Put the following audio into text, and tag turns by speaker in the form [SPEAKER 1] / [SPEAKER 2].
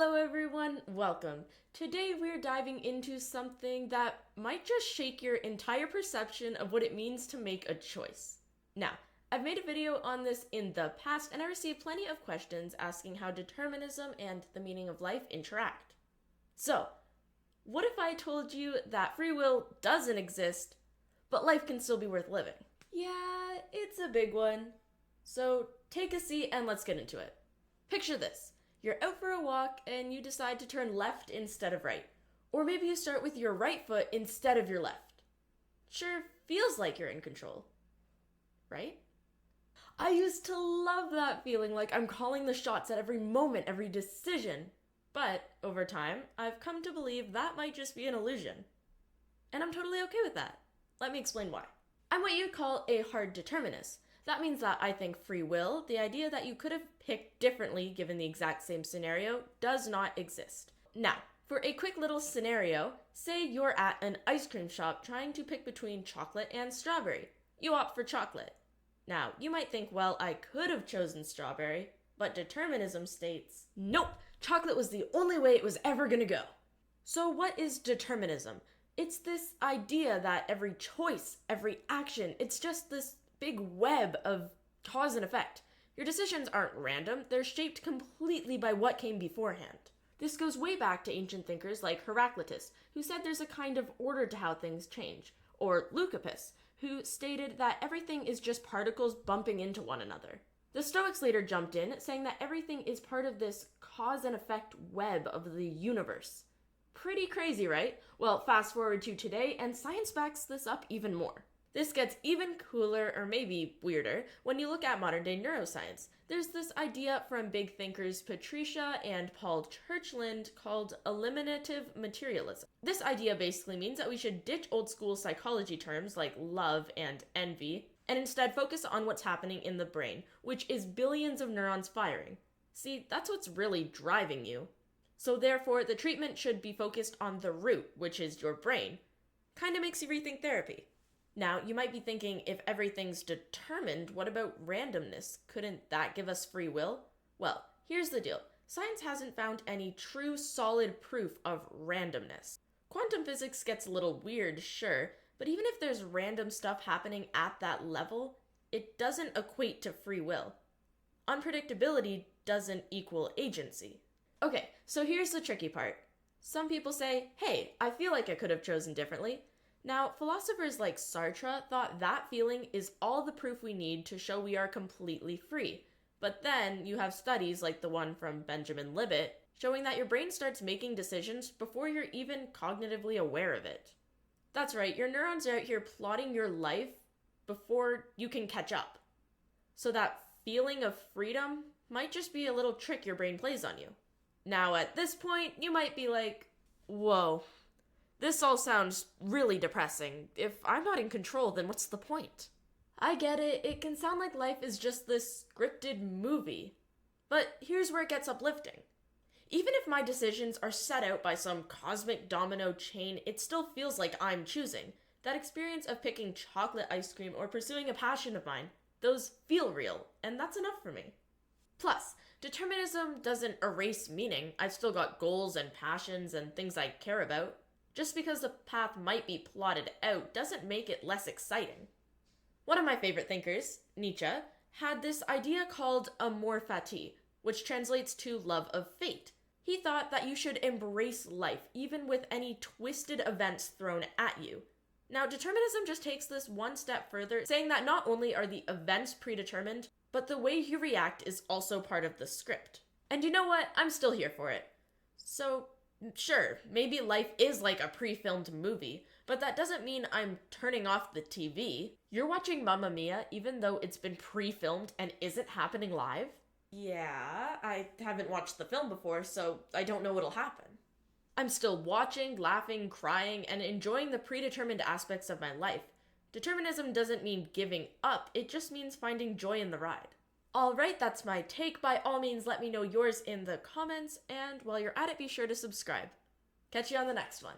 [SPEAKER 1] Hello everyone, welcome. Today we're diving into something that might just shake your entire perception of what it means to make a choice. Now, I've made a video on this in the past and I received plenty of questions asking how determinism and the meaning of life interact. So, what if I told you that free will doesn't exist, but life can still be worth living? Yeah, it's a big one. So take a seat and let's get into it. Picture this. You're out for a walk and you decide to turn left instead of right. Or maybe you start with your right foot instead of your left. Sure, feels like you're in control, right? I used to love that feeling, like I'm calling the shots at every moment, every decision. But over time, I've come to believe that might just be an illusion. And I'm totally okay with that. Let me explain why. I'm what you'd call a hard determinist. That means that I think free will, the idea that you could have picked differently given the exact same scenario, does not exist. Now, for a quick little scenario, say you're at an ice cream shop trying to pick between chocolate and strawberry. You opt for chocolate. Now, you might think, well, I could have chosen strawberry, but determinism states, nope, chocolate was the only way it was ever gonna go. So what is determinism? It's this idea that every choice, every action, it's just this big web of cause and effect. Your decisions aren't random, they're shaped completely by what came beforehand. This goes way back to ancient thinkers like Heraclitus, who said there's a kind of order to how things change, or Leucippus, who stated that everything is just particles bumping into one another. The Stoics later jumped in, saying that everything is part of this cause and effect web of the universe. Pretty crazy, right? Well, fast forward to today, and science backs this up even more. This gets even cooler, or maybe weirder, when you look at modern-day neuroscience. There's this idea from big thinkers Patricia and Paul Churchland called Eliminative materialism. This idea basically means that we should ditch old-school psychology terms like love and envy, and instead focus on what's happening in the brain, which is billions of neurons firing. See, that's what's really driving you. So therefore, the treatment should be focused on the root, which is your brain. Kinda makes you rethink therapy. Now, you might be thinking, if everything's determined, what about randomness? Couldn't that give us free will? Well, here's the deal. Science hasn't found any true solid proof of randomness. Quantum physics gets a little weird, sure, but even if there's random stuff happening at that level, it doesn't equate to free will. Unpredictability doesn't equal agency. Okay, so here's the tricky part. Some people say, hey, I feel like I could have chosen differently. Now, philosophers like Satre thought that feeling is all the proof we need to show we are completely free. But then you have studies like the one from Benjamin Libet showing that your brain starts making decisions before you're even cognitively aware of it. That's right, your neurons are out here plotting your life before you can catch up. So that feeling of freedom might just be a little trick your brain plays on you. Now, at this point, you might be like, whoa. This all sounds really depressing. If I'm not in control, then what's the point? I get it, it can sound like life is just this scripted movie. But here's where it gets uplifting. Even if my decisions are set out by some cosmic domino chain, it still feels like I'm choosing. That experience of picking chocolate ice cream or pursuing a passion of mine, those feel real, and that's enough for me. Plus, determinism doesn't erase meaning. I've still got goals and passions and things I care about. Just because the path might be plotted out doesn't make it less exciting. One of my favorite thinkers, Nietzsche, had this idea called amor fati, which translates to love of fate. He thought that you should embrace life, even with any twisted events thrown at you. Now, determinism just takes this one step further, saying that not only are the events predetermined, but the way you react is also part of the script. And you know what? I'm still here for it. So, sure, maybe life is like a pre-filmed movie, but that doesn't mean I'm turning off the TV. You're watching Mamma Mia even though it's been pre-filmed and isn't happening live? Yeah, I haven't watched the film before, so I don't know what'll happen. I'm still watching, laughing, crying, and enjoying the predetermined aspects of my life. Determinism doesn't mean giving up, it just means finding joy in the ride. Alright, that's my take. By all means, let me know yours in the comments, and while you're at it, be sure to subscribe. Catch you on the next one.